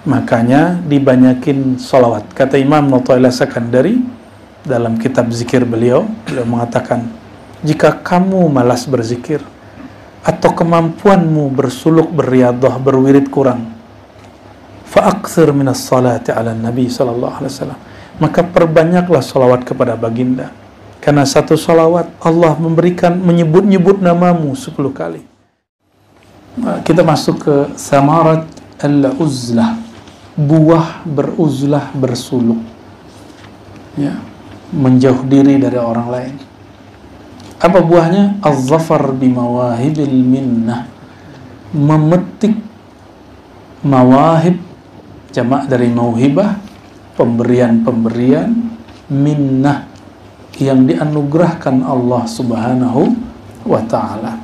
Makanya dibanyakin sholawat. Kata Imam Athaillah Sakandari dalam kitab zikir beliau mengatakan, jika kamu malas berzikir atau kemampuanmu bersuluk, berriyadhah, berwirid kurang, fa'akthir minas salati ala Nabi sallallahu alaihi wasallam, maka perbanyaklah sholawat kepada baginda. Karena satu sholawat Allah memberikan, menyebut-nyebut namamu 10 kali. Kita masuk ke samarat al-uzlah, buah beruzlah, bersuluk, ya, menjauh diri dari orang lain. Apa buahnya? Az-zafar bimawahibil minnah, memetik mawahib, jamak dari mauhibah, pemberian-pemberian, minnah, yang dianugerahkan Allah Subhanahu wa ta'ala.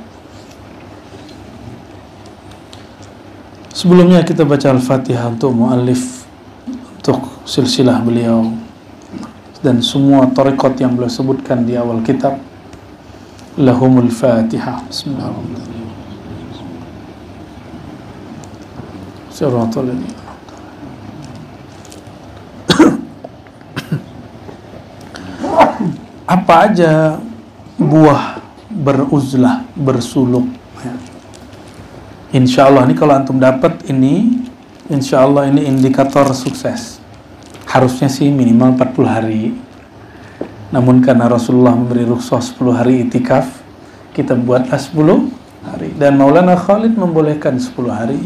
Sebelumnya kita baca Al-Fatihah untuk muallif, untuk silsilah beliau dan semua tarekat yang beliau sebutkan di awal kitab. Lahumul Fatihah. Bismillahirrahmanirrahim. Apa aja buah beruzlah, bersuluk, ya. Insya Allah ini kalau antum dapat ini, insya Allah ini indikator sukses. Harusnya sih minimal 40 hari. Namun karena Rasulullah memberi rukhsah 10 hari itikaf, kita buatlah 10 hari. Dan Maulana Khalid membolehkan 10 hari,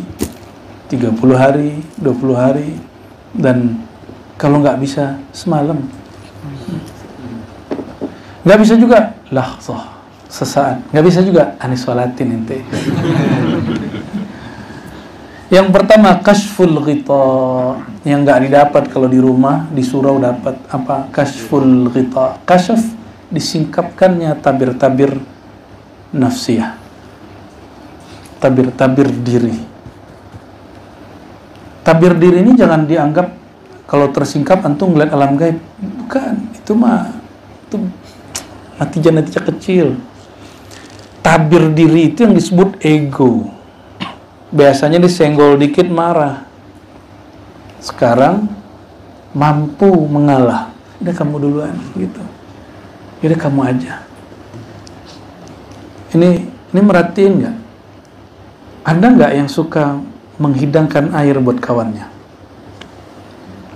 30 hari, 20 hari, dan kalau nggak bisa semalam. Nggak bisa juga lahzah, sesaat. Nggak bisa juga anis sholatin ente. Yang pertama, kashful ghita, yang nggak didapat kalau di rumah, di surau dapat apa? Kashful ghita, kashaf, disingkapkannya tabir-tabir nafsiyah, tabir-tabir diri. Tabir diri ini jangan dianggap kalau tersingkap antum ngeliat alam gaib, bukan. Itu mah itu natijah-natijah kecil. Tabir diri itu yang disebut ego. Biasanya disenggol dikit marah. Sekarang mampu mengalah. Udah kamu duluan gitu. Udah kamu aja. Ini merhatiin nggak? Ada nggak yang suka menghidangkan air buat kawannya?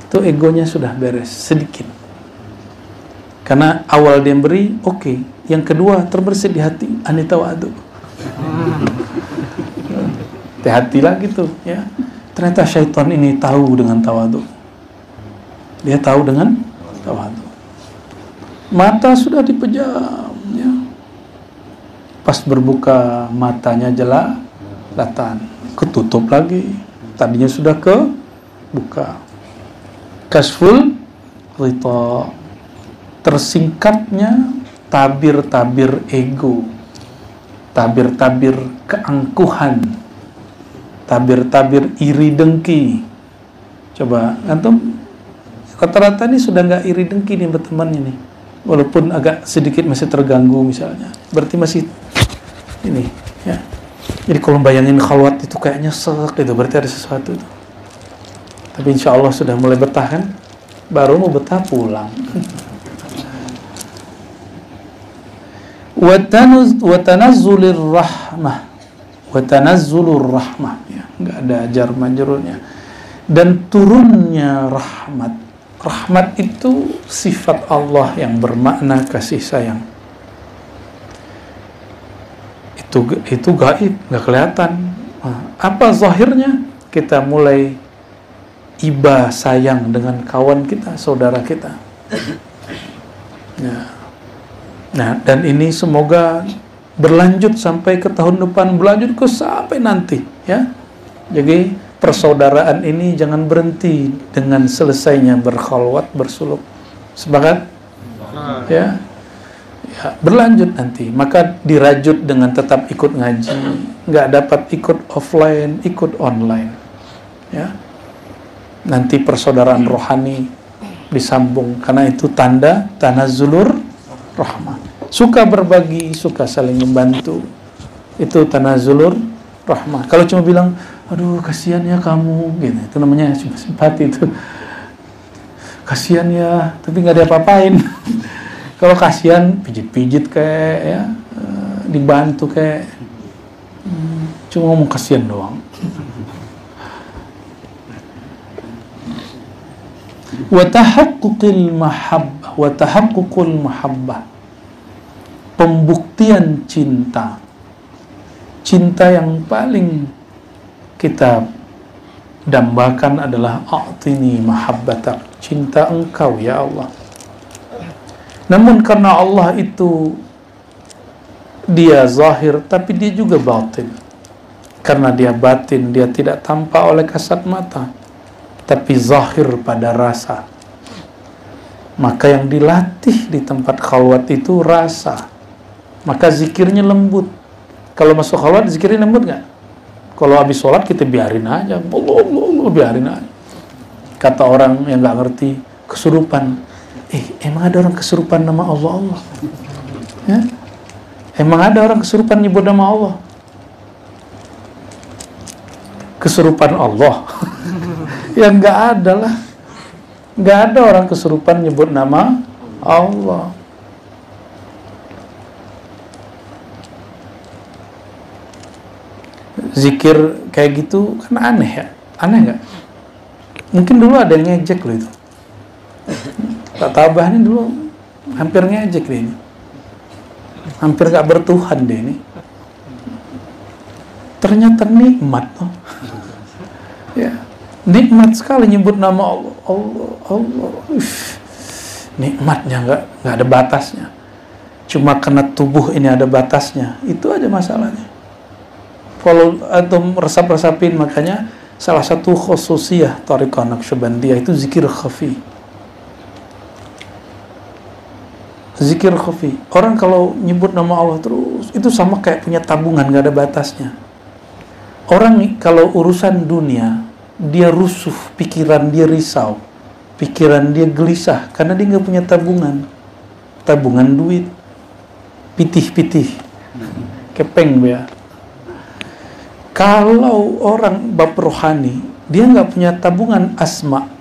Itu egonya sudah beres sedikit. Karena awal dia beri, oke. Yang kedua, terbersih di hati, anita wa'adu. Hati-hatilah gitu, ya. Ternyata syaitan ini tahu dengan tawadu. Dia tahu dengan tawadu. Mata sudah dipejam, ya. Pas berbuka, matanya jelalatan. Ketutup lagi. Tadinya sudah kebuka. Kasful ghita, tersingkapnya tabir-tabir ego, tabir-tabir keangkuhan, tabir-tabir iri dengki. Coba antum rata-rata ini sudah nggak iri dengki nih bertemannya nih, walaupun agak sedikit masih terganggu misalnya, berarti masih ini, ya. Jadi kalau bayangin khalwat itu kayaknya sek itu, berarti ada sesuatu itu. Tapi insya Allah sudah mulai bertahan, baru mau betah pulang. Watanazzulir rahmah, watanazzulur rahmah, ya, nggak ada jar majrurnya. Dan turunnya rahmat. Rahmat itu sifat Allah yang bermakna kasih sayang. Itu gaib, nggak kelihatan. Apa zahirnya? Kita mulai iba sayang dengan kawan kita, saudara kita. Ya. Nah, dan ini semoga berlanjut sampai ke tahun depan, berlanjut ke sampai nanti, ya. Jadi persaudaraan ini jangan berhenti dengan selesainya berkhalwat, bersuluk. Sepakat? Ya. Ya, berlanjut nanti. Maka dirajut dengan tetap ikut ngaji. Nggak dapat ikut offline, ikut online. Ya. Nanti persaudaraan rohani disambung, karena itu tanda tanazzulur rahmah. Suka berbagi, suka saling membantu, itu tanazzulur rahmah. Kalau cuma bilang aduh kasihan ya kamu, gitu. Itu namanya simpati itu. Kasihan ya, tapi nggak diapa-apain. Kalau kasihan, pijit-pijit kayak ya, dibantu kayak, cuma ngomong kasihan doang. Wa tahaqquqil mahabbah, pembuktian cinta. Cinta yang paling kita dambakan adalah a'tini mahabbatak, cinta engkau ya Allah. Namun karena Allah itu dia zahir, tapi dia juga batin. Karena dia batin, dia tidak tampak oleh kasat mata, tapi zahir pada rasa. Maka yang dilatih di tempat khalwat itu rasa. Maka zikirnya lembut. Kalau masuk khalwat zikirnya lembut nggak? Kalau habis sholat kita biarin aja, Allah, biarin aja. Kata orang yang nggak ngerti, kesurupan. Emang ada orang kesurupan nama Allah? Ya? Emang ada orang kesurupan nyebut nama Allah? Kesurupan Allah? Ya nggak ada lah. Nggak ada orang kesurupan nyebut nama Allah. Zikir kayak gitu kan aneh ya? Aneh nggak? Mungkin dulu ada yang ngejek loh itu. Pak Tabah ini dulu hampir ngejek deh ini. Hampir nggak bertuhan deh ini. Ternyata nikmat tuh. Ya, nikmat sekali nyebut nama Allah. Allah. Nikmatnya nggak ada batasnya. Cuma karena tubuh ini ada batasnya. Itu aja masalahnya. Kalau antum resap-resapin, makanya salah satu khususiyah Thariqah Naqsyabandiyah itu zikir khafi. Zikir khafi. Orang kalau nyebut nama Allah terus, itu sama kayak punya tabungan, gak ada batasnya. Orang kalau urusan dunia, dia rusuh, pikiran dia risau, pikiran dia gelisah, karena dia gak punya tabungan. Tabungan duit, pitih-pitih, kepeng ya. Kalau orang bab rohani, dia nggak punya tabungan asma,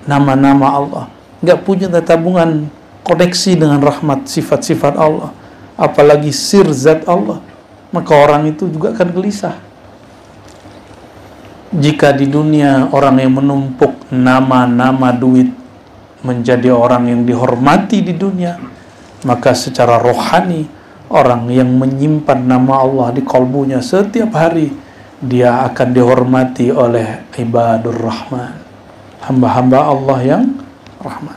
nama-nama Allah, nggak punya tabungan koneksi dengan rahmat sifat-sifat Allah, apalagi sir zat Allah, maka orang itu juga akan gelisah. Jika di dunia orang yang menumpuk nama-nama duit menjadi orang yang dihormati di dunia, maka secara rohani orang yang menyimpan nama Allah di kalbunya setiap hari, dia akan dihormati oleh ibadur rahman, hamba-hamba Allah yang rahman.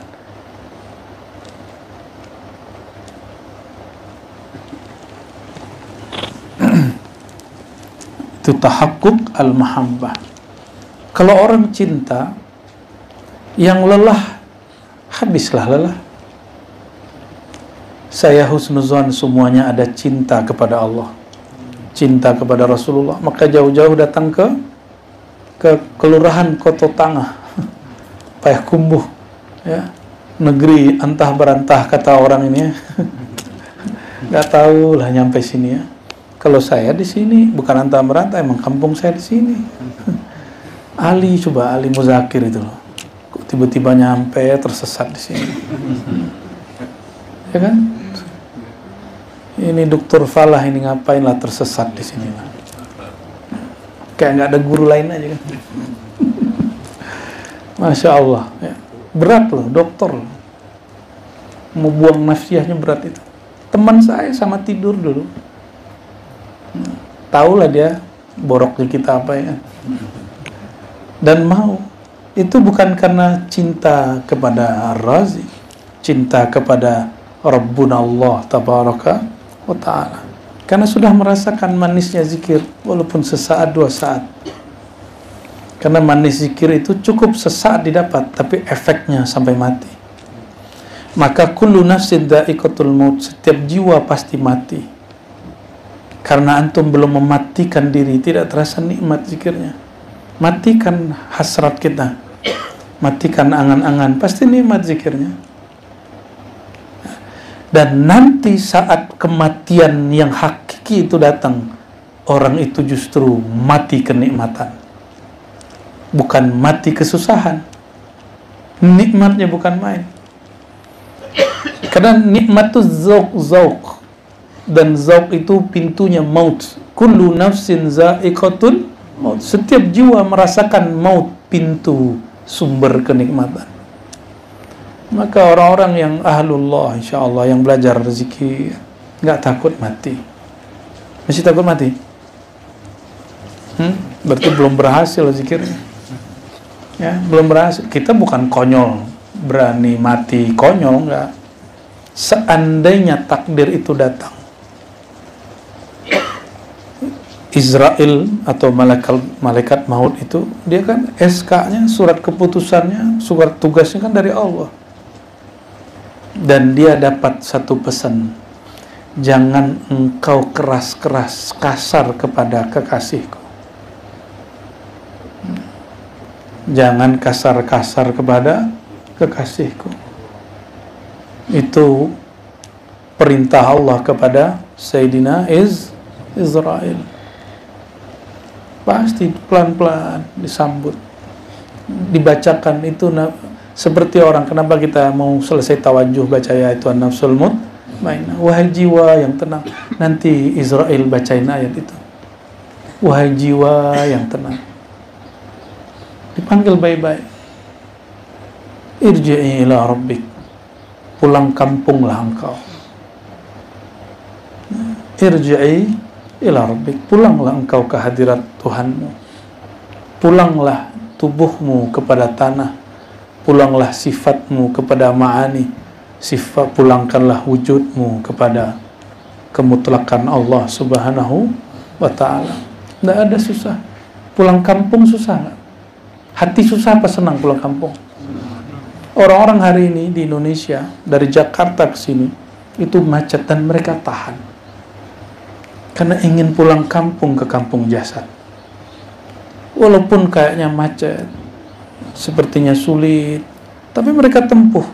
Itu tahaqquq al-mahabbah. Kalau orang cinta, yang lelah, habislah lelah. Saya husnuzan semuanya ada cinta kepada Allah, cinta kepada Rasulullah, maka jauh-jauh datang ke kelurahan Koto Tangah, Payakumbuh, ya, negeri antah berantah kata orang ini ya. Nggak tahu lah nyampe sini ya. Kalau saya di sini bukan antah berantah, emang kampung saya di sini. Ali Muzakir itu loh, kok tiba-tiba nyampe tersesat di sini, ya kan? Ini Dr. Falah ini ngapain lah tersesat di sini lah. Kayak nggak ada guru lain aja kan. Masya Allah ya. Berat loh dokter, mau buang nafsiyahnya berat itu. Teman saya sama tidur dulu, tahulah dia boroknya kita apa ya, dan mau. Itu bukan karena cinta kepada Ar-Razi, cinta kepada Rabbuna Allah Tabaraka wa ta'ala, karena sudah merasakan manisnya zikir walaupun sesaat dua saat. Karena manis zikir itu cukup sesaat didapat, tapi efeknya sampai mati. Maka kullu nafsin dha'iqatul maut, setiap jiwa pasti mati. Karena antum belum mematikan diri, tidak terasa nikmat zikirnya. Matikan hasrat kita, matikan angan-angan, pasti nikmat zikirnya. Dan nanti saat kematian yang hakiki itu datang, orang itu justru mati kenikmatan. bukan mati kesusahan. Nikmatnya bukan main. Karena nikmat itu zauk. Dan zauk itu pintunya maut. Kullu nafsin za'iqatul maut. Setiap jiwa merasakan maut, pintu sumber kenikmatan. Maka orang-orang yang ahlullah, insyaallah, yang belajar zikir, nggak takut mati. Masih takut mati? Berarti belum berhasil zikirnya. Ya, belum berhasil. Kita bukan konyol, berani mati konyol, enggak. Seandainya takdir itu datang, Israel atau malaikat maut itu, dia kan SK-nya, surat keputusannya, surat tugasnya kan dari Allah. Dan dia dapat satu pesan, jangan engkau keras-keras, kasar kepada kekasihku. Jangan kasar-kasar kepada kekasihku. Itu perintah Allah kepada Sayyidina Israel. Pasti pelan-pelan disambut, dibacakan itu. Seperti orang, kenapa kita mau selesai tawajuh baca ayat itu, an-nafsul mutmainnah, wahai jiwa yang tenang. Nanti Israel bacain ayat itu, wahai jiwa yang tenang. Dipanggil baik-baik, irji'i ila rabbik, pulang kampunglah engkau. Irji'i ila rabbik, pulanglah engkau ke hadirat Tuhanmu. Pulanglah tubuhmu kepada tanah, pulanglah sifatmu kepada ma'ani, pulangkanlah wujudmu kepada kemutlakan Allah subhanahu wa ta'ala. Tidak ada susah. Pulang kampung susah nggak? Hati susah apa senang pulang kampung? Orang-orang hari ini di Indonesia, dari Jakarta ke sini, itu macet dan mereka tahan. Karena ingin pulang kampung ke kampung jasad. Walaupun kayaknya macet, sepertinya sulit, tapi mereka tempuh.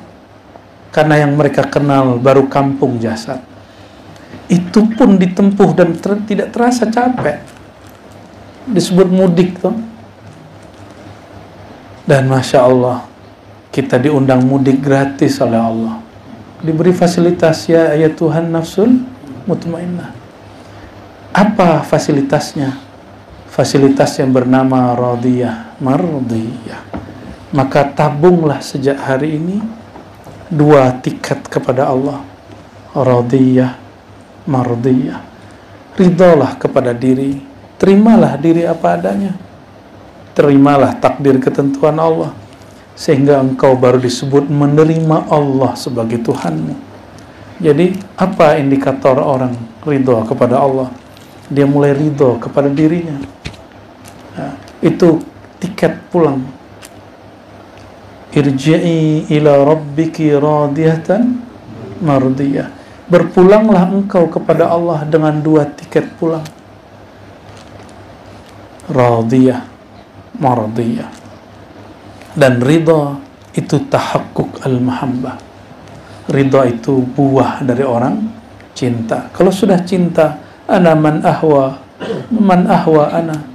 Karena yang mereka kenal baru kampung jasad. Itu pun ditempuh dan tidak terasa capek. Disebut mudik tuh. Dan Masya Allah, kita diundang mudik gratis oleh Allah. Diberi fasilitas, ya Tuhan nafsul mutmainnah. Apa fasilitasnya? Fasilitas yang bernama radiyah, mardiyah. Maka tabunglah sejak hari ini 2 tiket kepada Allah. Radiyah, mardiyah. Ridholah kepada diri, terimalah diri apa adanya. Terimalah takdir ketentuan Allah, sehingga engkau baru disebut menerima Allah sebagai Tuhanmu. Jadi apa indikator orang ridho kepada Allah? Dia mulai ridho kepada dirinya. Nah, itu tiket pulang. Irji'i ila rabbiki radiyatan mardiyah. Berpulanglah engkau kepada Allah dengan 2 tiket pulang. Radiyah, mardiyah. Dan ridha itu tahakkuk al-mahabbah. Ridha itu buah dari orang cinta. Kalau sudah cinta, ana man ahwa ana.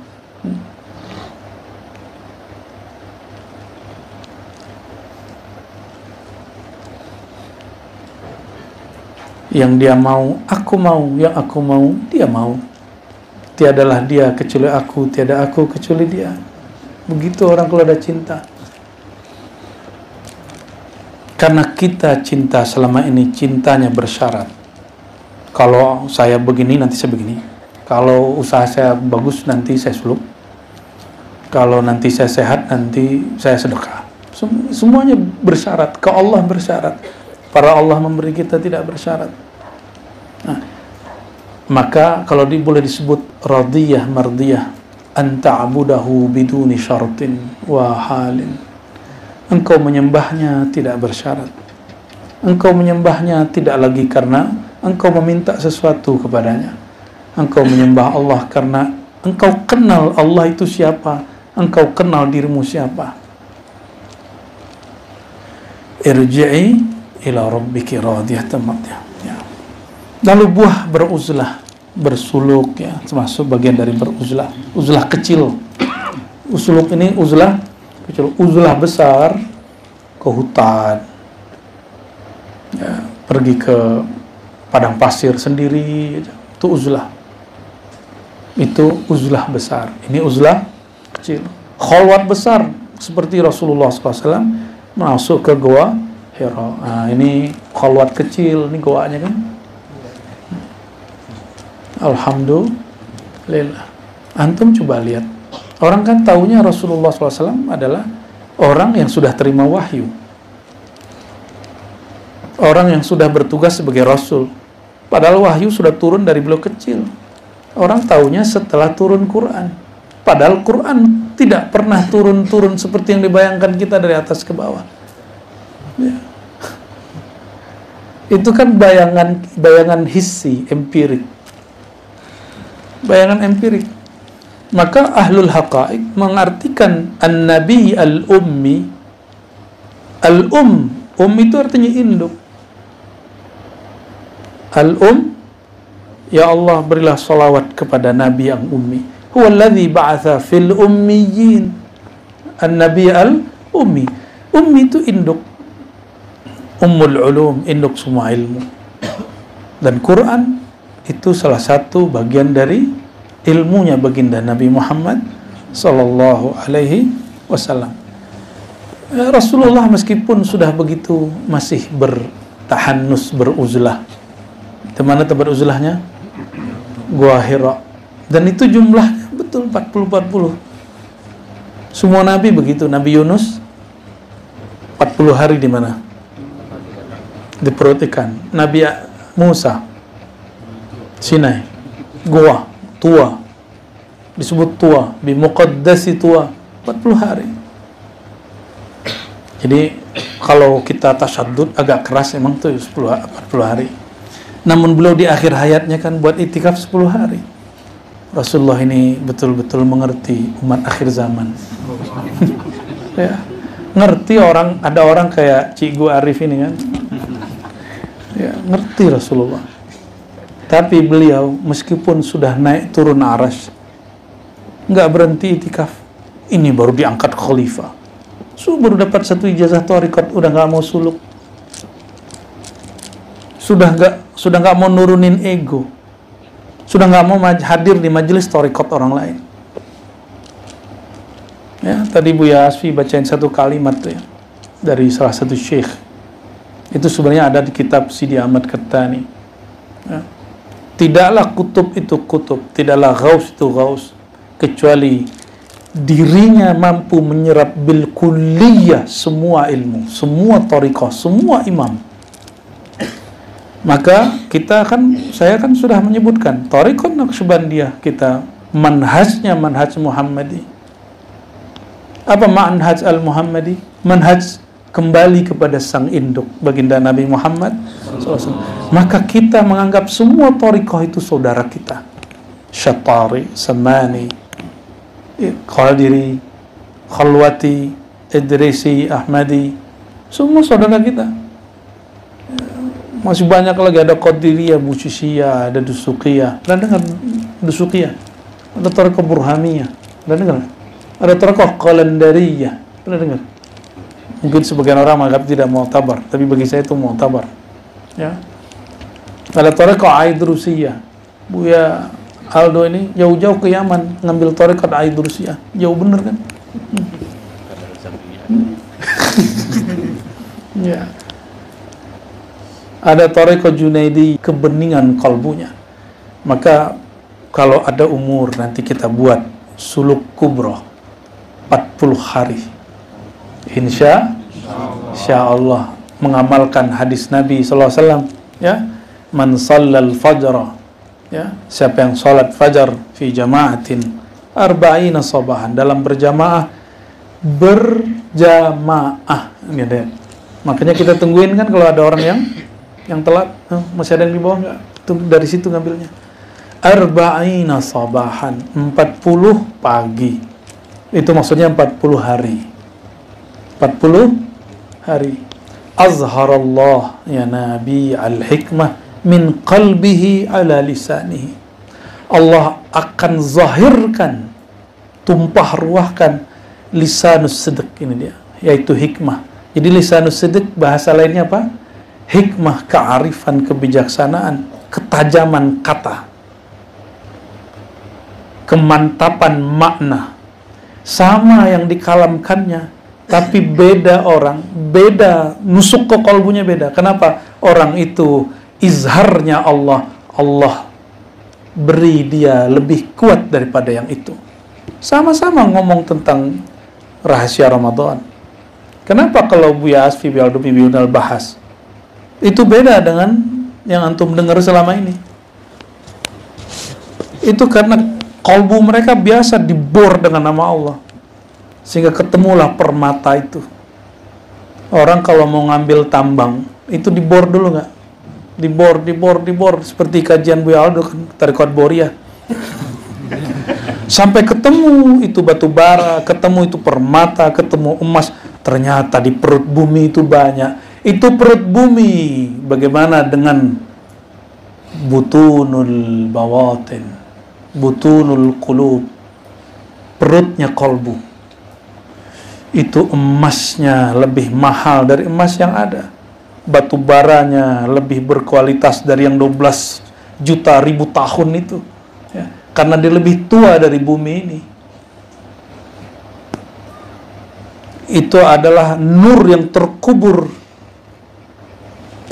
Yang dia mau, aku mau. Yang aku mau, dia mau. Tiadalah dia kecuali aku, tiada aku kecuali dia. Begitu orang kalau ada cinta. Karena kita cinta selama ini, cintanya bersyarat. Kalau saya begini, nanti saya begini. Kalau usaha saya bagus, nanti saya suluk. Kalau nanti saya sehat, nanti saya sedekah. Semuanya bersyarat. Ke Allah bersyarat. Para Allah memberi kita tidak bersyarat. Nah, maka kalau boleh disebut radiyah mardiyah, anta'budahu biduni syartin wa halin. Engkau menyembahnya tidak bersyarat. Engkau menyembahnya tidak lagi karena engkau meminta sesuatu kepadanya. Engkau menyembah Allah karena engkau kenal Allah itu siapa. Engkau kenal dirimu siapa. Irji'i ila rabbiki radiyatan mardiyah. Ya. Lalu buah beruzlah, bersuluk, ya, termasuk bagian dari beruzlah. Uzlah kecil. Usuluk ini uzlah kecil, uzlah besar ke hutan, ya, pergi ke padang pasir sendiri, itu uzlah. Itu uzlah besar. Ini uzlah kecil. Khalwat besar seperti Rasulullah SAW masuk ke Goa Hira. Nah, ini khalwat kecil, ini goanya kan. Alhamdulillah. Antum coba lihat. Orang kan taunya Rasulullah SAW adalah orang yang sudah terima wahyu, orang yang sudah bertugas sebagai Rasul. Padahal wahyu sudah turun dari beliau kecil. Orang taunya setelah turun Quran. Padahal Quran tidak pernah turun-turun seperti yang dibayangkan kita dari atas ke bawah. Ya. Itu kan bayangan hissi, empirik. Bayangan empirik. Maka ahlul haqa'iq mengartikan an-nabi al-ummi. Itu artinya induk. Ya Allah, berilah salawat kepada Nabi yang ummi. Huwallazi ba'atha fil ummiyin. An-nabi al-ummi. Ummi itu induk. Ummul ulum, induk semua ilmu. Dan Quran itu salah satu bagian dari ilmunya baginda Nabi Muhammad sallallahu alaihi wasallam. Rasulullah meskipun sudah begitu masih bertahannus, beruzlah. Di mana tempat uzlahnya? Gua Hira. Dan itu jumlahnya betul 40. Semua nabi begitu. Nabi Yunus 40 hari di mana? Di perut ikan. Nabi Musa Sinai, Gua Tua, disebut Tua, bi muqaddasi Tua, 40 hari. Jadi kalau kita tasyadud agak keras emang tuh 40 hari. Namun beliau di akhir hayatnya kan buat itikaf 10 hari. Rasulullah ini betul-betul mengerti umat akhir zaman. Ya, ngerti orang, ada orang kayak Cikgu Arif ini kan. Ya, ngerti Rasulullah. Tapi beliau meskipun sudah naik turun aras, nggak berhenti itikaf. Ini baru diangkat khalifah. Baru dapat satu ijazah thariqat, udah nggak mau suluk. Sudah nggak mau nurunin ego. Sudah nggak mau hadir di majelis thariqat orang lain. Ya, tadi Buya Asfi bacain satu kalimat tuh ya, dari salah satu syekh. Itu sebenarnya ada di kitab Sidi Ahmad Kertani. Ya. Tidaklah kutub itu kutub, tidaklah ghaus itu ghaus, kecuali dirinya mampu menyerap bil kulliyah semua ilmu, semua thariqah, semua imam. Maka saya kan sudah menyebutkan thariqah Naqsyabandiyah kita, manhajnya manhaj Muhammadi. Apa manhaj al-Muhammadi? Manhaj kembali kepada sang induk baginda Nabi Muhammad SAW. Maka kita menganggap semua thariqah itu saudara kita. Syatari, Samani, Qadiri, Khalwati, Idrisi, Ahmadi, semua saudara kita. Masih banyak lagi, ada Qadiriyah, Bushishiyah, ada Dusuqiyah. Pernah dengar Dusuqiyah? Ada thariqah Burhamiyah. Pernah dengar? Ada thariqah Qalandariyah. Pernah dengar? Mungkin sebagian orang menganggap tidak mu'tabar, tapi bagi saya itu mu'tabar. Ya. Ada thariqah Aidrusiyah. Buya Aldo ini jauh-jauh ke Yaman ngambil thariqah Aidrusiyah. Jauh bener kan? Ya. Ada thariqah Junaidi, kebeningan kalbunya. Maka kalau ada umur nanti kita buat suluk kubra 40 hari. Insya Allah mengamalkan hadis Nabi SAW, ya, man sallal fajra, ya, siapa yang salat fajar fi jama'atin arba'ina sabahan, dalam berjamaah gitu. Makanya kita tungguin kan kalau ada orang yang telat, masih ada yang di bawah nggak? Dari situ ngambilnya. Arba'ina sabahan, 40 pagi. Itu maksudnya 40 hari. 40 hari. Azharallah ya Nabi al-hikmah min qalbihi ala lisanihi. Allah akan zahirkan tumpah ruahkan lisanus sidq, ini dia, yaitu hikmah. Jadi lisanus sidq bahasa lainnya apa? Hikmah, kearifan, kebijaksanaan, ketajaman kata, kemantapan makna. Sama yang dikalamkannya, tapi beda orang, beda, nusuk ke kolbunya beda. Kenapa? Orang itu izharnya Allah, Allah beri dia lebih kuat daripada yang itu. Sama-sama ngomong tentang rahasia Ramadan. Kenapa kalau Buya Asfi Bialdumi Biyunal bahas itu beda dengan yang antum dengar selama ini? Itu karena kalbu mereka biasa dibor dengan nama Allah, sehingga ketemulah permata itu. Orang kalau mau ngambil tambang itu dibor dulu nggak? Dibor seperti kajian Buya Aldo kan, Tarekat Boria. Sampai ketemu itu batu bara, ketemu itu permata, ketemu emas. Ternyata di perut bumi itu banyak. Itu perut bumi. Bagaimana dengan butunul bawatin, butunul qulub, perutnya kolbu? Itu emasnya lebih mahal dari emas yang ada. Batu baranya lebih berkualitas dari yang 12 juta ribu tahun itu, ya, karena dia lebih tua dari bumi ini. Itu adalah nur yang terkubur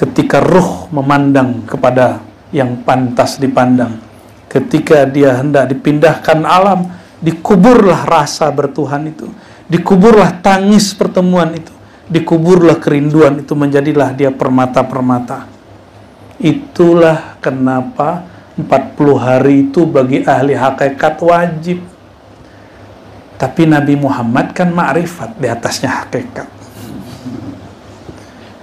ketika ruh memandang kepada yang pantas dipandang. Ketika dia hendak dipindahkan alam, dikuburlah rasa bertuhan itu, dikuburlah tangis pertemuan itu, dikuburlah kerinduan itu, menjadilah dia permata-permata. Itulah kenapa 40 hari itu bagi ahli hakikat wajib. Tapi Nabi Muhammad kan ma'rifat, di atasnya hakikat.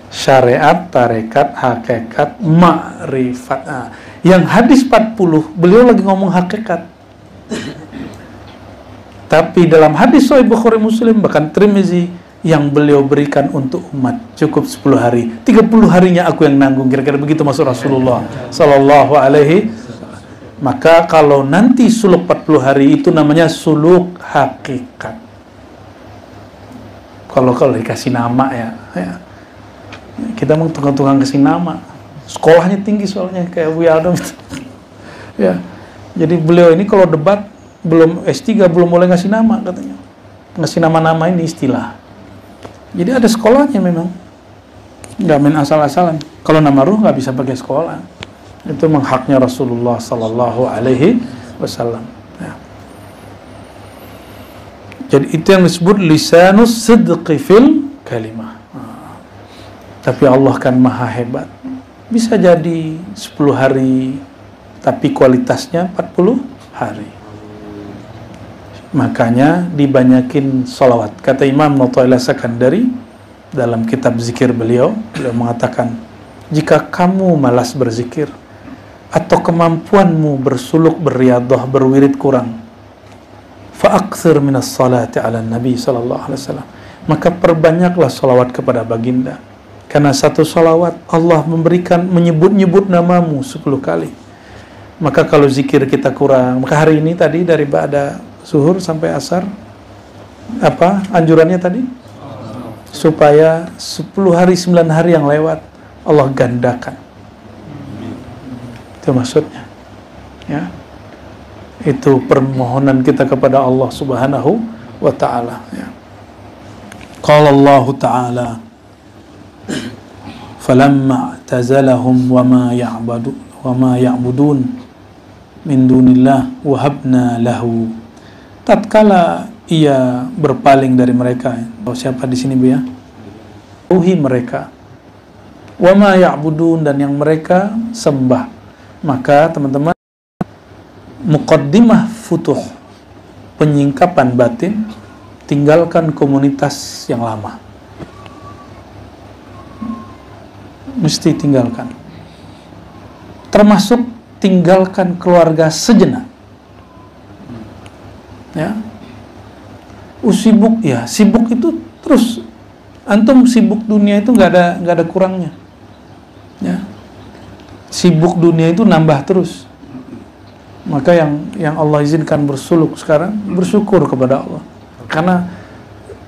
Syariat, tarekat, hakikat, ma'rifat. Nah, yang hadis 40, beliau lagi ngomong hakikat. Tapi dalam hadis Sahih Bukhari Muslim, bahkan Tirmizi, yang beliau berikan untuk umat cukup 10 hari. 30 harinya aku yang nanggung, kira-kira begitu maksud Rasulullah sallallahu alaihi. Maka kalau nanti suluk 40 hari itu namanya suluk hakikat. Kalau dikasih nama ya. Kita mau tukang-tukang kasih nama. Sekolahnya tinggi soalnya kayak Buya Adam itu. Ya. Jadi beliau ini kalau debat belum S3 belum boleh ngasih nama katanya. Ngasih nama-nama ini istilah. Jadi ada sekolahnya memang. Nggak main asal-asalan. Kalau nama ruh nggak bisa pakai sekolah. Itu menghaknya Rasulullah sallallahu alaihi wasallam. Ya. Jadi itu yang disebut lisanus sidqi fil kalimah. Tapi Allah kan maha hebat. Bisa jadi 10 hari, tapi kualitasnya 40 hari. Makanya dibanyakin sholawat. Kata Imam Athaillah Sakandari dalam kitab zikir beliau mengatakan, jika kamu malas berzikir atau kemampuanmu bersuluk, berriadah, berwirid kurang, fa'akthir minas salati ala nabi sallallahu alaihi wasallam, maka perbanyaklah salawat kepada baginda. Karena satu salawat Allah memberikan, menyebut-nyebut namamu 10 kali. Maka kalau zikir kita kurang, maka hari ini tadi dari ba'da zuhur sampai asar, apa anjurannya tadi? Supaya 10 hari 9 hari yang lewat Allah gandakan. Itu maksudnya, ya. Itu permohonan kita kepada Allah Subhanahu wa ta'ala, ya. Qala Allah ta'ala, falamma tazalahum wa ma ya'budun min dunillah wahabna lahu. Tatkala ia berpaling dari mereka. Oh, siapa di sini Bu ya? Mereka. Wa ma ya'budun, dan yang mereka sembah. Maka teman-teman, muqaddimah futuh, penyingkapan batin, tinggalkan komunitas yang lama. Mesti tinggalkan. Termasuk tinggalkan keluarga sejenak. Ya. Sibuk ya, sibuk itu terus. Antum sibuk dunia itu nggak ada kurangnya. Ya. Sibuk dunia itu nambah terus. Maka yang Allah izinkan bersuluk sekarang, bersyukur kepada Allah. Karena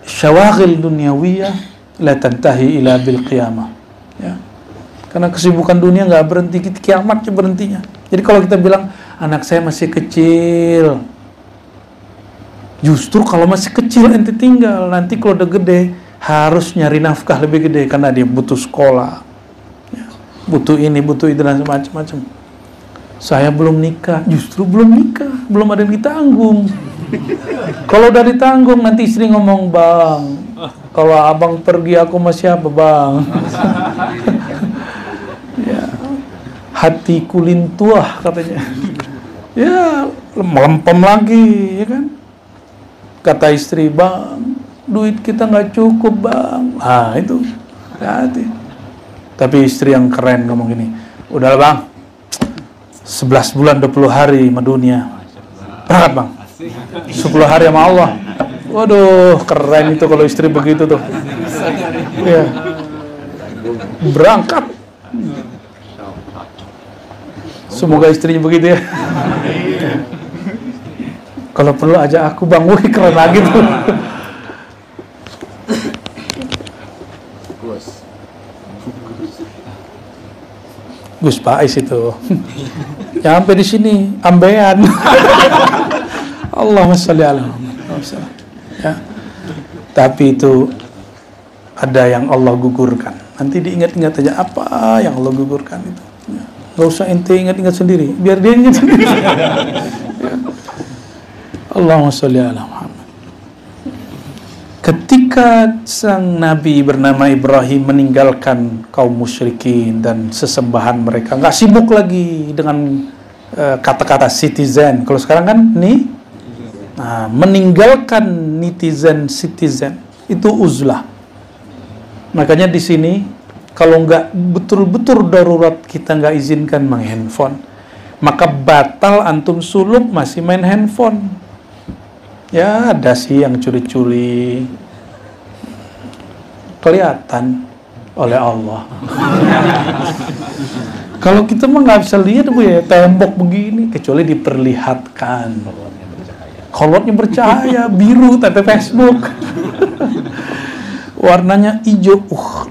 syawaghil dunyawiyah la tantahi ila bil qiyamah. Ya. Karena kesibukan dunia nggak berhenti, kiamat berhentinya. Jadi kalau kita bilang anak saya masih kecil, justru kalau masih kecil ente tinggal, nanti kalau udah gede harus nyari nafkah lebih gede karena dia butuh sekolah, ya, butuh ini, butuh itu dan macam-macam. Saya belum nikah, justru belum nikah, belum ada yang ditanggung. Kalau udah ditanggung nanti istri ngomong, bang, kalau abang pergi aku masih apa bang? Ya, hati kulintuah katanya. Ya, melempem lagi, ya kan? Kata istri, bang, duit kita nggak cukup bang. Ah itu, hati. Tapi istri yang keren ngomong gini, udah bang, 11 bulan 20 hari sama dunia, berangkat bang, 10 hari sama Allah. Waduh, keren itu kalau istri begitu tuh. Ya, berangkat. Semoga istrinya begitu ya. Kalau perlu aja aku bang, wih keren lagi tuh. Gus Pais itu. Ya sampai di sini ambean. Allahumma sholli ala Muhammad. Ya. Tapi itu ada yang Allah gugurkan. Nanti diingat-ingat aja apa yang Allah gugurkan itu. Ya. Gak usah ente ingat-ingat sendiri, biar dia ingat sendiri. Ya. Allahumma sholli ala Muhammad. Ketika sang Nabi bernama Ibrahim meninggalkan kaum musyrikin dan sesembahan mereka, nggak sibuk lagi dengan kata-kata citizen. Kalau sekarang kan meninggalkan citizen itu uzlah. Makanya di sini kalau nggak betul-betul darurat kita nggak izinkan main handphone, maka batal antum suluk masih main handphone. Ya ada sih yang curi-curi, kelihatan oleh Allah. Kalau kita mah nggak bisa lihat bu ya, tembok begini, kecuali diperlihatkan. Kolotnya bercahaya, biru, tapi Facebook. Warnanya hijau,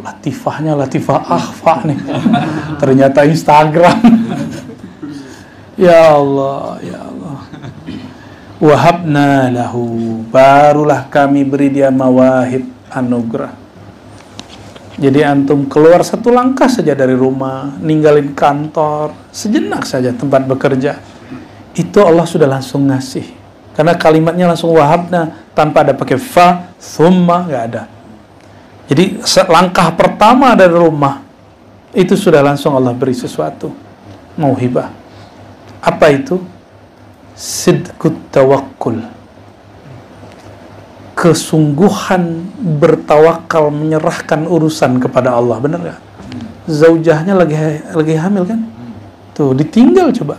latifahnya latifah akhfa nih. Ternyata Instagram. Ya Allah, ya Allah. Wahabna lahu, barulah kami beri dia mawahib, anugerah. Jadi antum keluar satu langkah saja dari rumah, ninggalin kantor, sejenak saja tempat bekerja, itu Allah sudah langsung ngasih. Karena kalimatnya langsung wahabna, tanpa ada pakai fa, thumma, nggak ada. Jadi langkah pertama dari rumah, itu sudah langsung Allah beri sesuatu, mauhibah. Apa itu? Sidqut tawakkul, kesungguhan bertawakal, menyerahkan urusan kepada Allah. Benar nggak? Zaujahnya lagi hamil kan? Tuh ditinggal coba.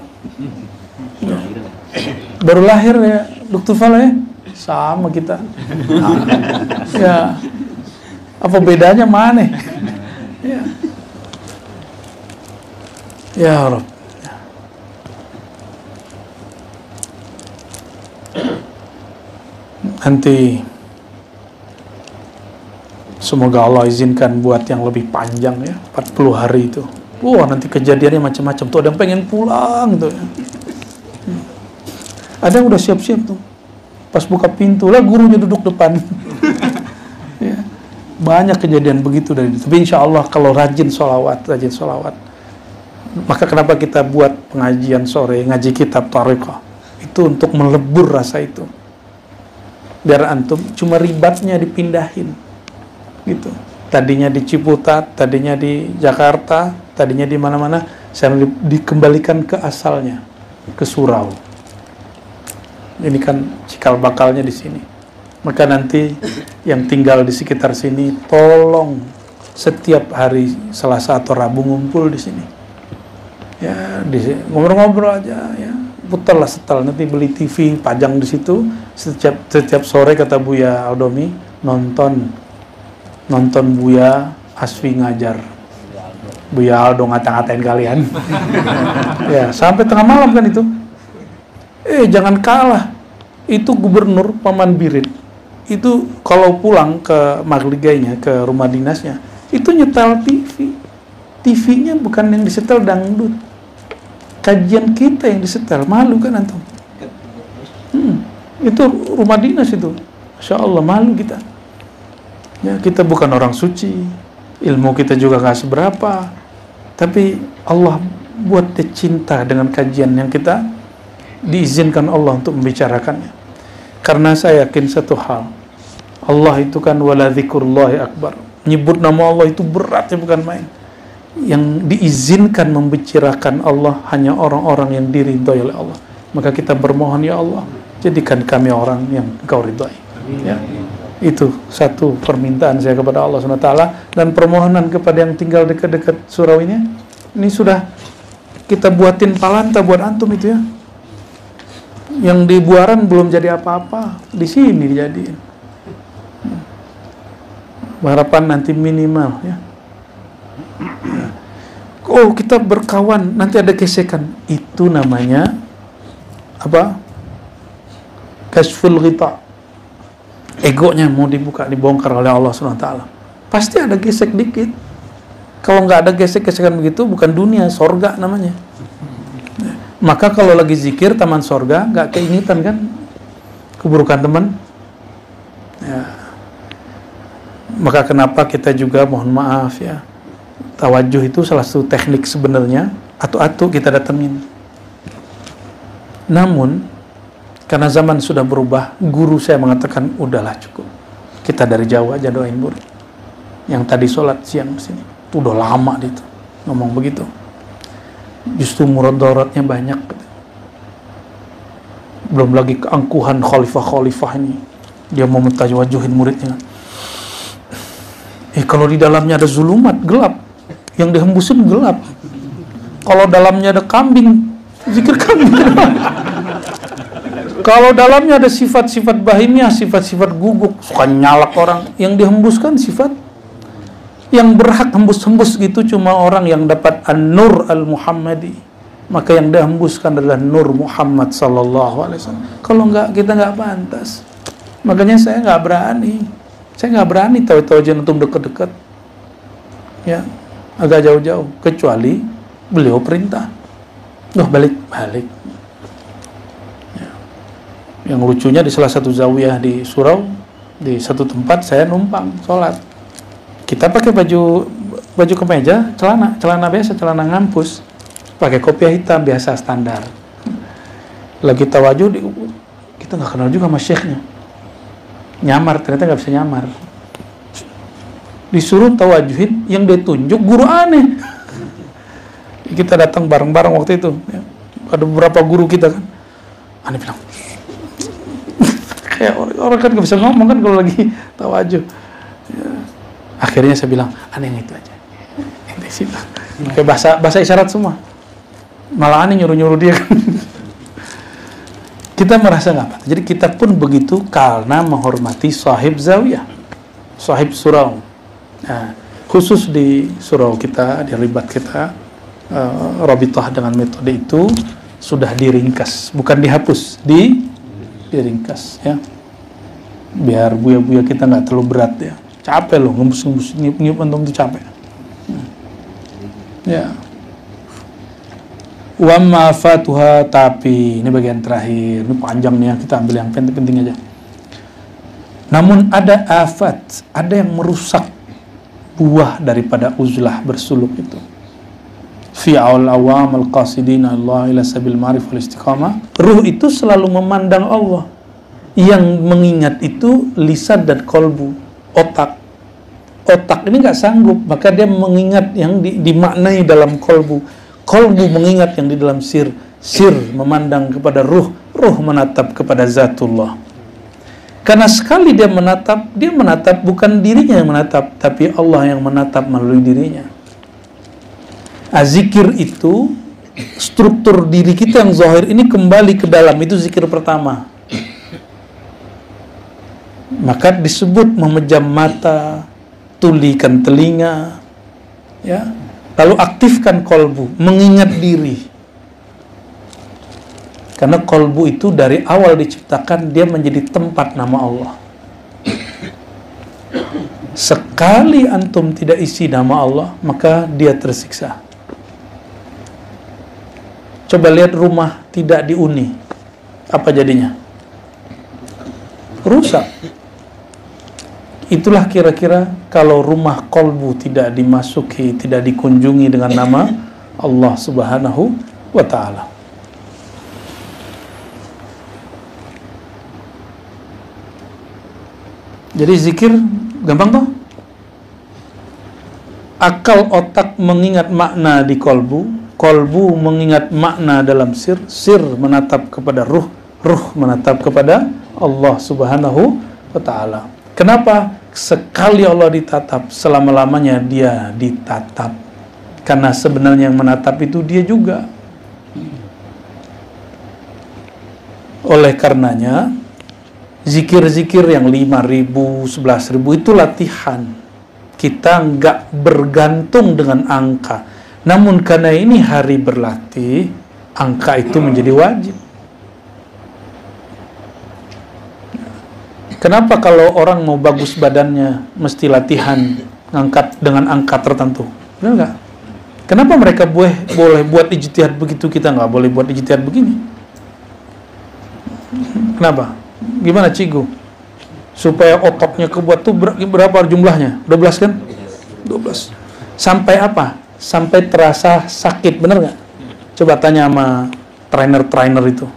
Baru lahir ya, Dr. Fala ya, sama kita. Ya, apa bedanya mana? Ya, ya Rabb. Nanti semoga Allah izinkan buat yang lebih panjang ya, 40 hari itu. Wah, nanti kejadiannya macam-macam tuh, ada yang pengen pulang tuh ya. Ada yang udah siap-siap tuh, pas buka pintu lah gurunya duduk depan. Ya. Banyak kejadian begitu dari itu. Tapi insya Allah kalau rajin sholawat, maka kenapa kita buat pengajian sore, ngaji kitab Thariqah, itu untuk melebur rasa itu. Biar antum cuma ribatnya dipindahin gitu. Tadinya di Ciputat, tadinya di Jakarta, tadinya di mana-mana, saya dikembalikan ke asalnya, ke surau. Ini kan cikal bakalnya di sini. Maka nanti yang tinggal di sekitar sini, tolong setiap hari Selasa atau Rabu ngumpul di sini. Ya, ngobrol-ngobrol aja ya. Putarlah setel, nanti beli TV pajang di situ, setiap sore kata Buya Aldomi nonton Buya Asfi ngajar, Buya Aldo ngata-ngatain kalian. Ya sampai tengah malam kan itu Jangan kalah. Itu gubernur Paman Birin. Itu kalau pulang ke Marligainya, ke rumah dinasnya, itu nyetel TV. TV-nya bukan yang disetel dangdut. Kajian kita yang disetel. Malu kan antum? Itu rumah dinas itu. Masya Allah, malu kita. Ya, kita bukan orang suci. Ilmu kita juga gak seberapa. Tapi Allah buat dia cinta dengan kajian yang kita diizinkan Allah untuk membicarakannya. Karena saya yakin satu hal, Allah itu kan wala dzikrullahi akbar. Nyebut nama Allah itu beratnya bukan main. Yang diizinkan membicarakan Allah hanya orang-orang yang diridhai oleh Allah. Maka kita bermohon, ya Allah, jadikan kami orang yang Engkau ridhai. Ya. Itu satu permintaan saya kepada Allah SWT, dan permohonan kepada yang tinggal dekat-dekat surau ini. Ini sudah kita buatin palanta buat antum itu ya. Yang di Buaran belum jadi apa-apa, di sini dijadiin. Harapan nanti minimal ya. Oh, kita berkawan, nanti ada gesekan. Itu namanya apa? Kashful ghita. Egonya mau dibuka, dibongkar oleh Allah SWT. Pasti ada gesek dikit. Kalau nggak ada gesek-gesekan begitu, bukan dunia, sorga namanya. Maka kalau lagi zikir taman sorga, nggak keingetan kan keburukan teman. Ya. Maka kenapa kita juga mohon maaf ya, tawajuh itu salah satu teknik sebenarnya. Atu-atu kita datengin. Namun karena zaman sudah berubah, guru saya mengatakan, udahlah cukup. Kita dari Jawa aja doain murid. Yang tadi sholat siang sini, udah lama dia tuh ngomong begitu. Justru mudaratnya banyak. Belum lagi keangkuhan khalifah-khalifah ini. Dia mau mentawajuhin muridnya. Kalau di dalamnya ada zulumat, gelap. Yang dihembusin gelap. Kalau dalamnya ada kambing, zikir kambing. Kalau dalamnya ada sifat-sifat bahimiyah, sifat-sifat guguk, suka nyalak orang, yang dihembuskan sifat yang berhak hembus-hembus gitu cuma orang yang dapat an-nur al-Muhammadi. Maka yang dihembuskan adalah Nur Muhammad sallallahu alaihi wasallam. Kalau enggak, kita enggak pantas. Makanya saya enggak berani. Saya enggak berani tahu-tahu aja antum dekat-dekat. Ya, agak jauh-jauh, kecuali beliau perintah. Duh, balik. Yang lucunya di salah satu zawiyah di surau, di satu tempat saya numpang sholat. Kita pakai baju kemeja, celana biasa, celana ngampus, pakai kopiah hitam biasa standar. Lagi tawajuh, kita nggak kenal juga sama syekhnya. Nyamar, ternyata nggak bisa nyamar. Disuruh tawajuhin, yang dia tunjuk guru aneh. Kita datang bareng-bareng waktu itu. Ada beberapa guru kita kan. Aneh bilang, kayak orang kan nggak bisa ngomong kan kalau lagi tawajuh. Ya. Akhirnya saya bilang, aneh yang itu aja. Ente situ. Pakai bahasa isyarat semua. Malah aneh nyuruh-nyuruh dia kan. Kita merasa nggak apa. Jadi kita pun begitu karena menghormati sahib zawiyah, sahib surau. Nah, khusus di surau kita, di ribat kita, Rabithah dengan metode itu sudah diringkas, bukan dihapus, diringkas ya, biar buya-buya kita nggak terlalu berat ya. Capek loh ngembus-ngembus, niup-niup antum tuh capek ya. Wa ma fatuha, tapi ini bagian terakhir, ini panjang nih ya, kita ambil yang penting-penting aja. Namun ada afat, ada yang merusak buah daripada uzlah bersuluk itu. Fi awam al-qasidina Allah ila sabil ma'rif wal istiqamah. Ruh itu selalu memandang Allah. Yang mengingat itu lisan dan kolbu, otak. Otak ini nggak sanggup, maka dia mengingat yang dimaknai dalam kolbu. Kolbu mengingat yang di dalam sir. Sir memandang kepada ruh. Ruh menatap kepada zatullah. Karena sekali dia menatap bukan dirinya yang menatap, tapi Allah yang menatap melalui dirinya. Zikir itu struktur diri kita yang zahir ini kembali ke dalam, itu zikir pertama. Maka disebut memejam mata, tulikan telinga, ya. Lalu aktifkan kolbu, mengingat diri. Karena kolbu itu dari awal diciptakan dia menjadi tempat nama Allah. Sekali antum tidak isi nama Allah, maka dia tersiksa. Coba lihat rumah tidak dihuni, apa jadinya? Rusak. Itulah kira-kira kalau rumah kolbu tidak dimasuki, tidak dikunjungi dengan nama Allah Subhanahu wa ta'ala. Jadi zikir gampang toh? Akal otak mengingat makna di kolbu, kolbu mengingat makna dalam sir, sir menatap kepada ruh, ruh menatap kepada Allah Subhanahu wa ta'ala. Kenapa? Sekali Allah ditatap, selama-lamanya dia ditatap. Karena sebenarnya yang menatap itu dia juga. Oleh karenanya, zikir-zikir yang 5.000, 11.000 itu latihan. Kita nggak bergantung dengan angka. Namun karena ini hari berlatih, angka itu menjadi wajib. Kenapa kalau orang mau bagus badannya mesti latihan ngangkat dengan angka tertentu? Benar nggak? Kenapa mereka boleh buat ijtihad begitu, kita nggak boleh buat ijtihad begini? Kenapa? Gimana Cigu? Supaya ototnya kebuat tuh berapa jumlahnya? 12 kan? 12. Sampai apa? Sampai terasa sakit, benar nggak? Coba tanya sama trainer-trainer itu.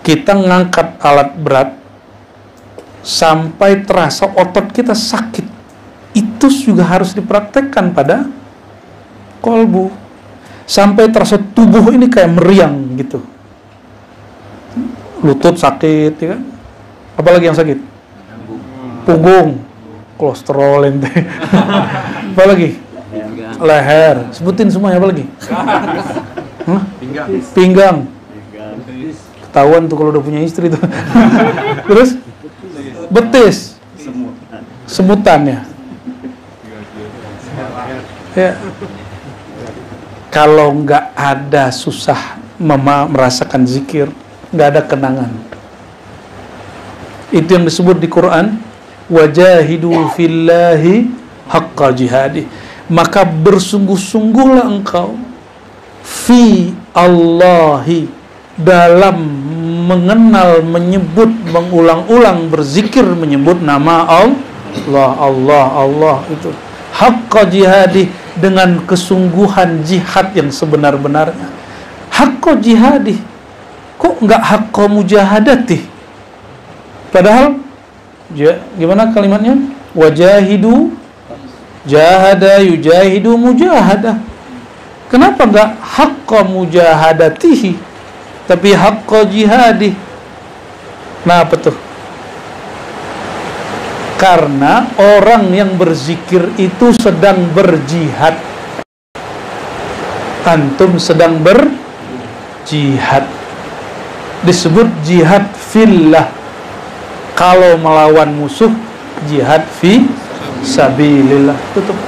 Kita ngangkat alat berat sampai terasa otot kita sakit. Itu juga harus dipraktekkan pada kolbu. Sampai terasa tubuh ini kayak meriang gitu. Lutut sakit, ya kan? Apalagi yang sakit? Punggung, kolesterol ente. Apalagi? Leher. Sebutin semuanya, apalagi? Pinggang. Ketahuan tuh kalau udah punya istri tuh. Terus betis, semutan ya. Ya. Kalau nggak ada susah merasakan zikir, nggak ada kenangan. Itu yang disebut di Quran, wajahidu fillahi haqqa jihadi. Maka bersungguh-sungguhlah engkau fi Allahi, dalam mengenal, menyebut, mengulang-ulang, berzikir, menyebut nama Allah, Allah, Allah itu. Haqqa jihadi, dengan kesungguhan jihad yang sebenar-benarnya. Haqqa jihadi, kok nggak haqqa mujahadati? Padahal, gimana kalimatnya? Wajahidu, jahada, yujahidu, mujahadah. Kenapa nggak haqqa mujahadatihi? Tapi haqqa jihadi. Kenapa tuh? Karena orang yang berzikir itu sedang berjihad. Antum sedang berjihad. Disebut jihad fillah. Kalau melawan musuh, jihad fi sabilillah. Tutup.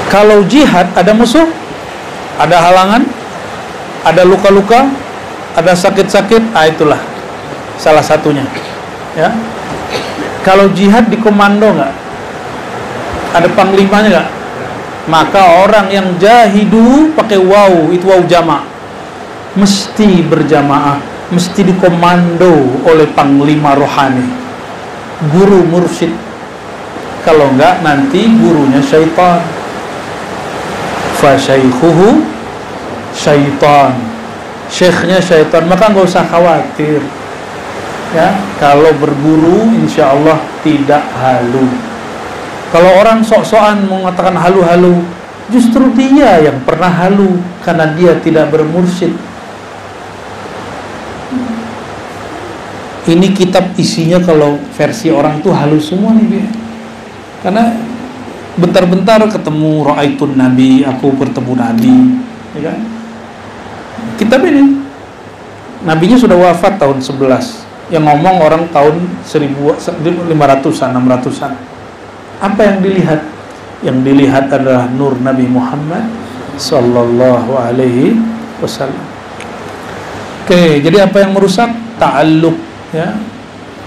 Kalau jihad ada musuh, ada halangan, ada luka-luka, ada sakit-sakit, itulah salah satunya. Ya. Kalau jihad di komando nggak, ada panglimanya nggak, maka orang yang jahidu pakai waw, itu waw jama', mesti berjamaah, mesti dikomando oleh panglima rohani, guru mursyid. Kalau nggak nanti gurunya syaitan. Fasyaikhuhu syaitan, syekhnya syaitan, maka nggak usah khawatir ya. Kalau berguru insya Allah tidak halu. Kalau orang sok-sokan mengatakan halu-halu, justru dia yang pernah halu karena dia tidak bermursyid. Ini kitab isinya kalau versi orang tuh halu semua nih dia. Karena bentar-bentar ketemu ra'aitun nabi, aku bertemu nabi, ya kan? Kitab ini nabinya sudah wafat tahun 11, yang ngomong orang tahun 1500-an, 600-an. Apa yang dilihat? Yang dilihat adalah nur Nabi Muhammad sallallahu alaihi wasallam. Oke, jadi apa yang merusak? Ta'alluq, ya,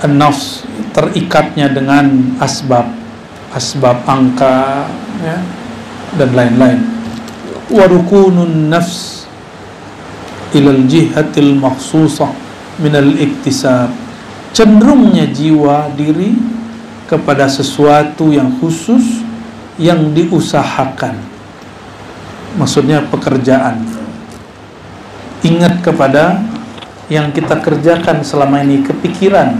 an-nafs, terikatnya dengan asbab angka, ya, dan lain-lain. Wa rukunun nafs ilal jihatil makhsusah minal iktisab, cenderungnya jiwa diri kepada sesuatu yang khusus yang diusahakan, maksudnya pekerjaan. Ingat kepada yang kita kerjakan selama ini, kepikiran.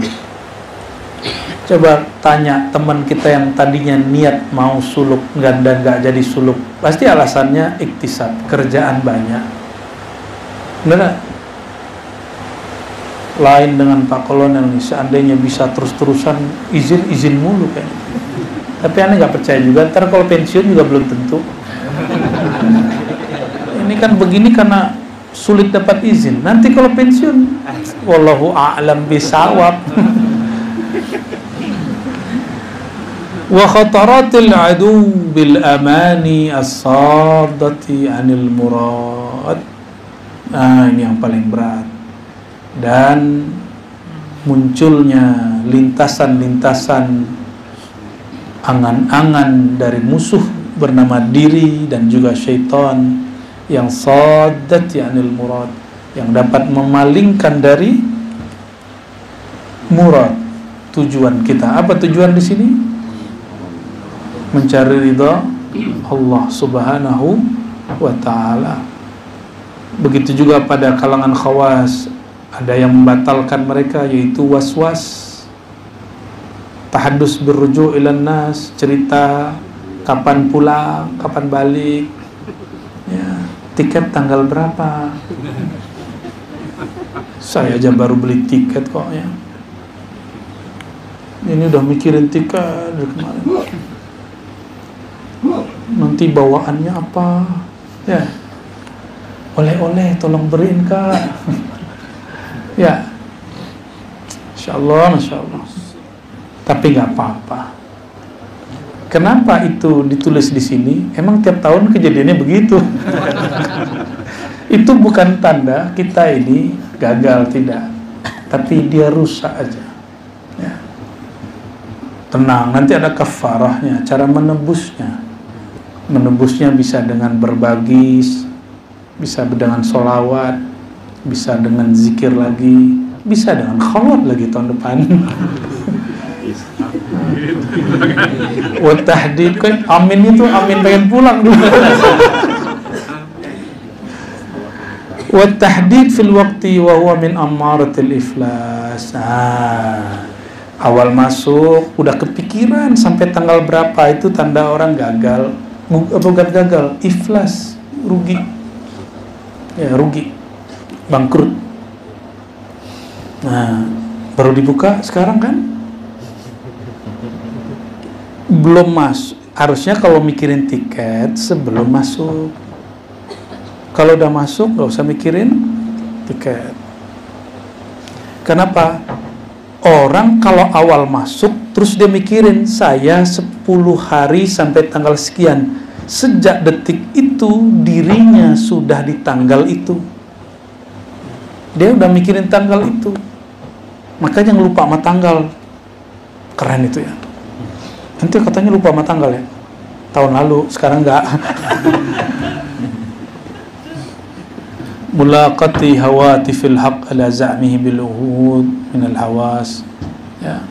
Coba tanya teman kita yang tadinya niat mau suluk dan nggak jadi suluk, pasti alasannya iktisab, kerjaan banyak. Benar? Lain dengan Pak Kolonel nih, seandainya bisa terus-terusan izin mulu kayaknya. Tapi aneh nggak percaya juga, ntar kalau pensiun juga belum tentu. Ini kan begini karena sulit dapat izin. Nanti kalau pensiun, wallahu a'lam bisawab. Wa khataratil adu bil amani as-sadati anil murad. Nah, ini yang paling berat. Dan munculnya lintasan-lintasan angan-angan dari musuh bernama diri dan juga syaitan yang saddati anil murad, yang dapat memalingkan dari murad, tujuan kita. Apa tujuan di sini? Mencari ridha Allah Subhanahu wa ta'ala. Begitu juga pada kalangan khawas, ada yang membatalkan mereka, yaitu was-was, tahadus berrujuk ilan nas, cerita kapan pulang, kapan balik, ya, tiket tanggal berapa. Saya aja baru beli tiket kok, ya. Ini udah mikirin tiket dari kemarin. Nanti bawaannya apa, ya, oleh-oleh tolong beriin Kak. Ya, Masya Allah. Tapi nggak apa-apa. Kenapa itu ditulis di sini? Emang tiap tahun kejadiannya begitu. Itu bukan tanda kita ini gagal, tidak. Tapi dia rusak aja. Ya. Tenang, nanti ada kafarahnya, cara menebusnya. Menebusnya bisa dengan berbagi, bisa dengan sholawat, bisa dengan zikir lagi, bisa dengan khalwat lagi tahun depan. Wa tahdid, kan amin itu amin pengen pulang dulu. Wa tahdid fil waqti wa huwa min ammaratil iflas. Awal masuk udah kepikiran sampai tanggal berapa, itu tanda orang gagal. Bukan gagal, iflas, rugi. Ya, rugi, bangkrut. Nah, baru dibuka sekarang kan? Belum masuk. Harusnya kalau mikirin tiket sebelum masuk. Kalau udah masuk nggak usah mikirin tiket. Kenapa? Orang kalau awal masuk terus dia mikirin saya 10 hari sampai tanggal sekian. Sejak detik itu dirinya sudah di tanggal itu. Dia udah mikirin tanggal itu. Makanya ngelupa sama tanggal. Keren itu ya. Nanti katanya lupa sama tanggal ya. Tahun lalu, sekarang enggak. Mulaqati hawati fil haqq ala za'mihi bil uhud min al hawas. Ya.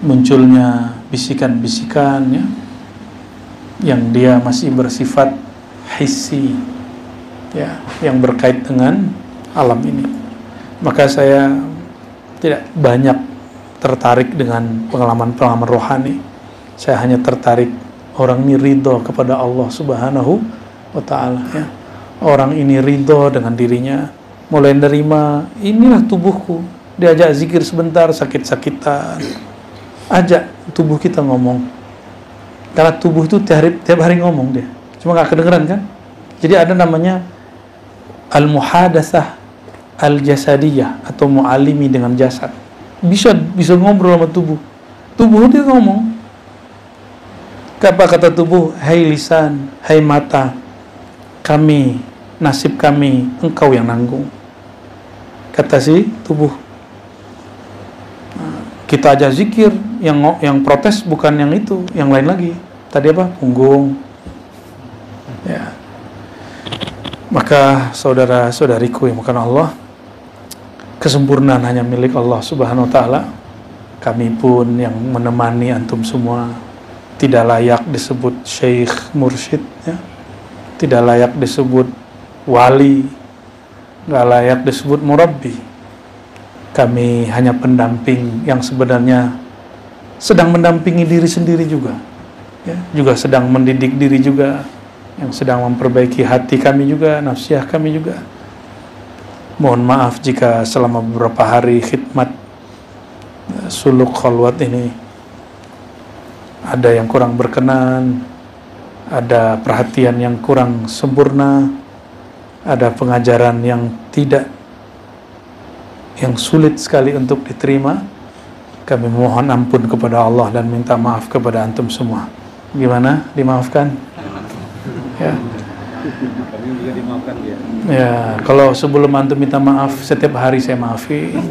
Munculnya bisikan-bisikan, ya, yang dia masih bersifat hissi, ya, yang berkait dengan alam ini. Maka saya tidak banyak tertarik dengan pengalaman-pengalaman rohani. Saya hanya tertarik orang ini ridho kepada Allah Subhanahu wa ta'ala, ya. Orang ini ridho dengan dirinya, mulai nerima, inilah tubuhku. Diajak zikir sebentar, sakit-sakitan, ajak tubuh kita ngomong. Karena tubuh itu tiap hari ngomong dia, cuma gak kedengeran kan. Jadi ada namanya al-muhadatsah al-jasadiyah atau mu'alimi dengan jasad. Bisa ngobrol sama tubuh. Tubuh dia ngomong. Apa kata tubuh? Hai lisan, hai mata, kami, nasib kami, engkau yang nanggung. Kata si tubuh. Kita aja zikir, yang protes bukan yang itu, yang lain lagi. Tadi apa? Punggung. Ya. Maka saudara-saudariku yang bukan Allah, kesempurnaan hanya milik Allah Subhanahu wa taala. Kami pun yang menemani antum semua tidak layak disebut syekh mursyid, ya. Tidak layak disebut wali, nggak layak disebut murabbi. Kami hanya pendamping yang sebenarnya sedang mendampingi diri sendiri juga, ya, juga sedang mendidik diri juga, yang sedang memperbaiki hati kami juga, nafsiyah kami juga. Mohon maaf jika selama beberapa hari khidmat suluk khalwat ini ada yang kurang berkenan, ada perhatian yang kurang sempurna, ada pengajaran yang sulit sekali untuk diterima. Kami mohon ampun kepada Allah dan minta maaf kepada antum semua. Gimana? Dimaafkan? Ya. Kami juga dimaafkan ya. Ya, kalau sebelum antum minta maaf, setiap hari saya maafin.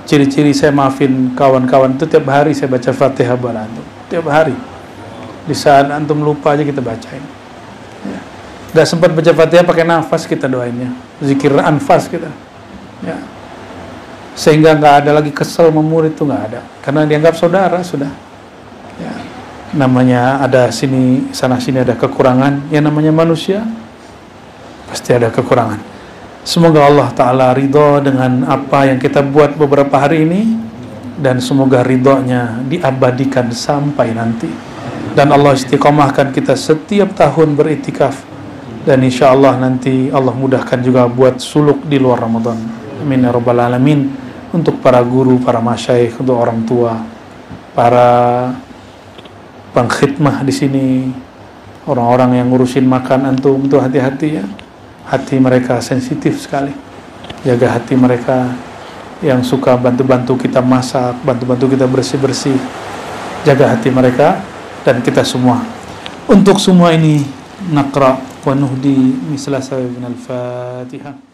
Ciri-ciri saya maafin kawan-kawan itu tiap hari saya baca Fatihah buat antum. Tiap hari. Di saat antum lupa aja kita bacain. Ya. Gak sempat baca Fatihah pakai nafas kita doainnya. Zikir anfas kita. Ya. Sehingga nggak ada lagi kesel memurid, itu nggak ada, karena dianggap saudara sudah. Ya. Namanya ada sini sana sini ada kekurangan, yang namanya manusia pasti ada kekurangan. Semoga Allah Ta'ala ridho dengan apa yang kita buat beberapa hari ini, dan semoga ridhonya diabadikan sampai nanti, dan Allah istiqomahkan kita setiap tahun beriktikaf, dan insya Allah nanti Allah mudahkan juga buat suluk di luar Ramadan. Amin ya rabbal alamin. Untuk para guru, para masyayikh, untuk orang tua, para pengkhidmah di sini, orang-orang yang ngurusin makan antum, itu hati-hati ya. Hati mereka sensitif sekali. Jaga hati mereka yang suka bantu-bantu kita masak, bantu-bantu kita bersih-bersih. Jaga hati mereka dan kita semua. Untuk semua ini naqra wa nuhdi misla sawi minal Fatihah.